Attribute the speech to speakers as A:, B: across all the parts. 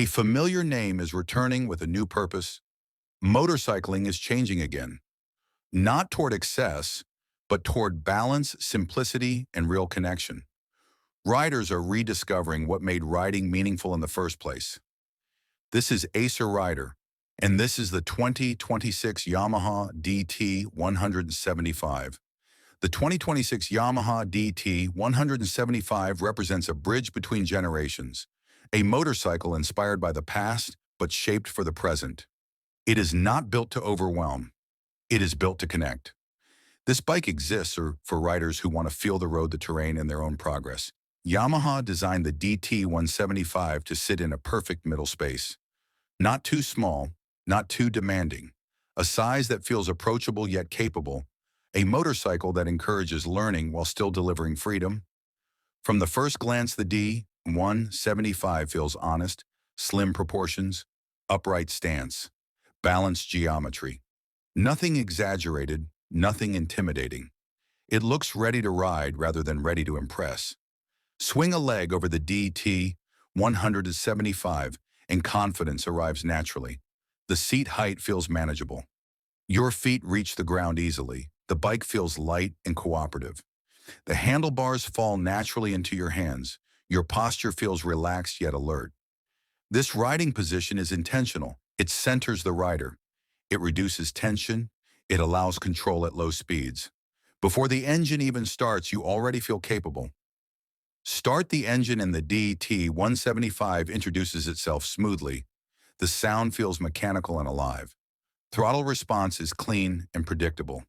A: A familiar name is returning with a new purpose. Motorcycling is changing again, not toward excess, but toward balance, simplicity, and real connection. Riders are rediscovering what made riding meaningful in the first place. This is Acer Rider, and this is the 2026 Yamaha DT 175. The 2026 Yamaha DT 175 represents a bridge between generations, a motorcycle inspired by the past but shaped for the present. It is not built to overwhelm. It is built to connect. This bike exists for riders who want to feel the road, the terrain, and their own progress. Yamaha designed the DT 175 to sit in a perfect middle space. Not too small, not too demanding. A size that feels approachable yet capable. A motorcycle that encourages learning while still delivering freedom. From the first glance, the D175 feels honest, slim proportions, upright stance, balanced geometry. Nothing exaggerated, nothing intimidating. It looks ready to ride rather than ready to impress. Swing a leg over the DT 175 and confidence arrives naturally. The seat height feels manageable. Your feet reach the ground easily. The bike feels light and cooperative. The handlebars fall naturally into your hands. Your posture feels relaxed yet alert. This riding position is intentional. It centers the rider. It reduces tension. It allows control at low speeds. Before the engine even starts, you already feel capable. Start the engine and the DT 175 introduces itself smoothly. The sound feels mechanical and alive. Throttle response is clean and predictable.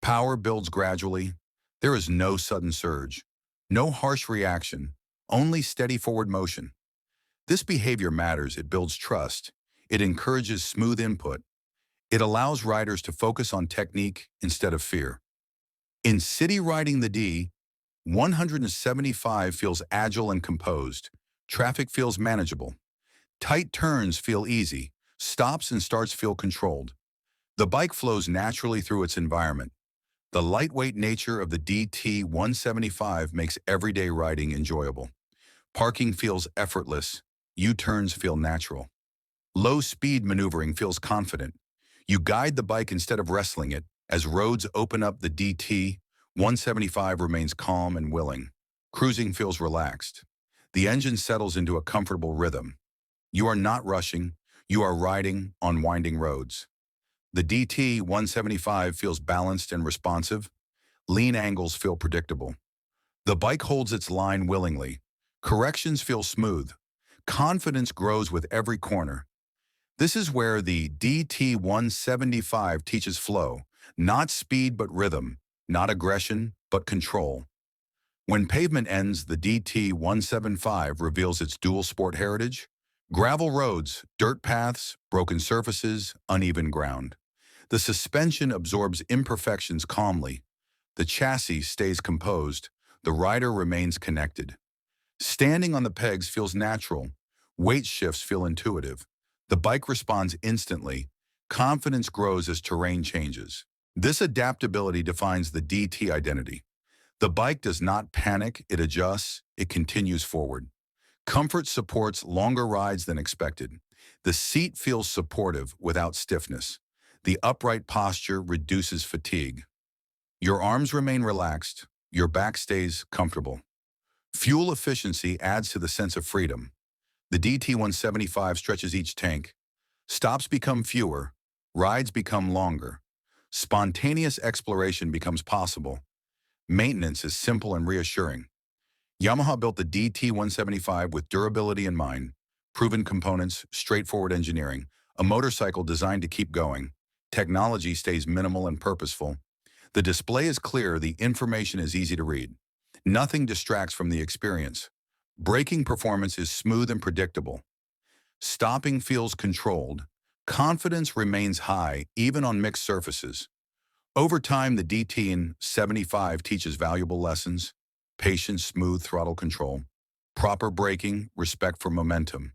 A: Power builds gradually. There is no sudden surge, no harsh reaction, only steady forward motion. This behavior matters. It builds trust. It encourages smooth input. It allows riders to focus on technique instead of fear. In city riding, the D175 feels agile and composed. Traffic feels manageable. Tight turns feel easy. Stops and starts feel controlled. The bike flows naturally through its environment. The lightweight nature of the DT 175 makes everyday riding enjoyable. Parking feels effortless. U-turns feel natural. Low-speed maneuvering feels confident. You guide the bike instead of wrestling it. As roads open up, the DT 175 remains calm and willing. Cruising feels relaxed. The engine settles into a comfortable rhythm. You are not rushing. You are riding on winding roads. The DT 175 feels balanced and responsive. Lean angles feel predictable. The bike holds its line willingly. Corrections feel smooth. Confidence grows with every corner. This is where the DT 175 teaches flow, not speed but rhythm, not aggression but control. When pavement ends, the DT 175 reveals its dual sport heritage. Gravel roads, dirt paths, broken surfaces, uneven ground. The suspension absorbs imperfections calmly. The chassis stays composed. The rider remains connected. Standing on the pegs feels natural. Weight shifts feel intuitive. The bike responds instantly. Confidence grows as terrain changes. This adaptability defines the DT identity. The bike does not panic, it adjusts, it continues forward. Comfort supports longer rides than expected. The seat feels supportive without stiffness. The upright posture reduces fatigue. Your arms remain relaxed. Your back stays comfortable. Fuel efficiency adds to the sense of freedom. The DT 175 stretches each tank. Stops become fewer. Rides become longer. Spontaneous exploration becomes possible. Maintenance is simple and reassuring. Yamaha built the DT 175 with durability in mind. Proven components, straightforward engineering. A motorcycle designed to keep going. Technology stays minimal and purposeful. The display is clear, the information is easy to read. Nothing distracts from the experience. Braking performance is smooth and predictable. Stopping feels controlled. Confidence remains high, even on mixed surfaces. Over time, the DT75 teaches valuable lessons: patience, smooth throttle control, proper braking, respect for momentum.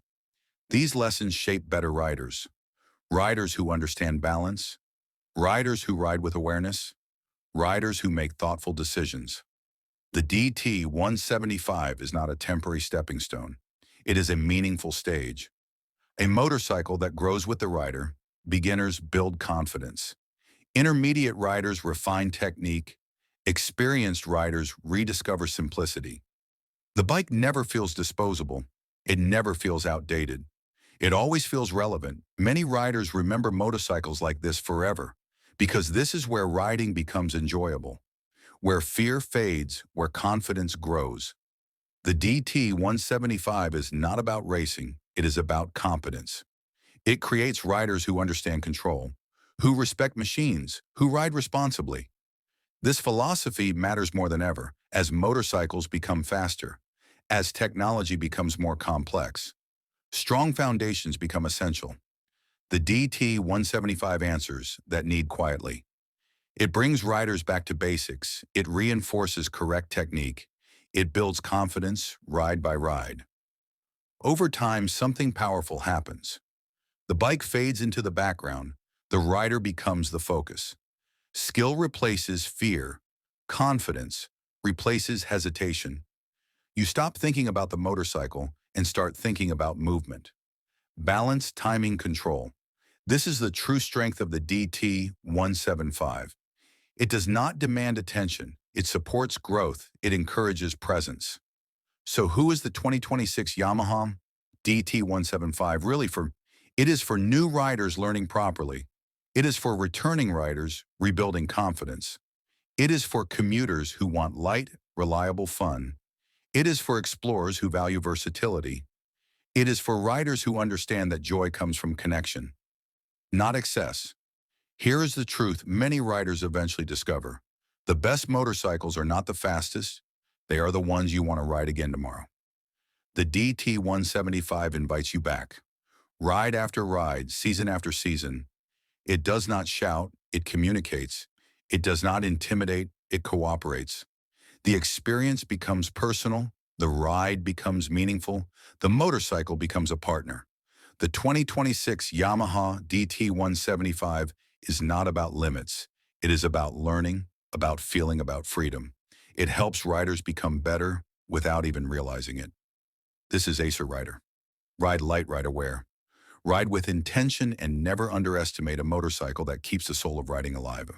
A: These lessons shape better riders. Riders who understand balance, riders who ride with awareness, riders who make thoughtful decisions. The DT 175 is not a temporary stepping stone. It is a meaningful stage. A motorcycle that grows with the rider. Beginners build confidence. Intermediate riders refine technique. Experienced riders rediscover simplicity. The bike never feels disposable. It never feels outdated. It always feels relevant. Many riders remember motorcycles like this forever, because this is where riding becomes enjoyable, where fear fades, where confidence grows. The DT 175 is not about racing, it is about competence. It creates riders who understand control, who respect machines, who ride responsibly. This philosophy matters more than ever as motorcycles become faster, as technology becomes more complex. Strong foundations become essential. The DT 175 answers that need quietly. It brings riders back to basics. It reinforces correct technique. It builds confidence ride by ride. Over time, something powerful happens. The bike fades into the background. The rider becomes the focus. Skill replaces fear. Confidence replaces hesitation. You stop thinking about the motorcycle and start thinking about movement. Balance, timing, control. This is the true strength of the DT 175. It does not demand attention. It supports growth. It encourages presence. So who is the 2026 Yamaha DT 175 really for? It is for new riders learning properly. It is for returning riders rebuilding confidence. It is for commuters who want light, reliable fun. It is for explorers who value versatility. It is for riders who understand that joy comes from connection, not excess. Here is the truth many riders eventually discover. The best motorcycles are not the fastest. They are the ones you want to ride again tomorrow. The DT 175 invites you back. Ride after ride, season after season. It does not shout, it communicates. It does not intimidate, it cooperates. The experience becomes personal, the ride becomes meaningful, the motorcycle becomes a partner. The 2026 Yamaha DT 175 is not about limits. It is about learning, about feeling, about freedom. It helps riders become better without even realizing it. This is Acer Rider. Ride light, ride aware. Ride with intention and never underestimate a motorcycle that keeps the soul of riding alive.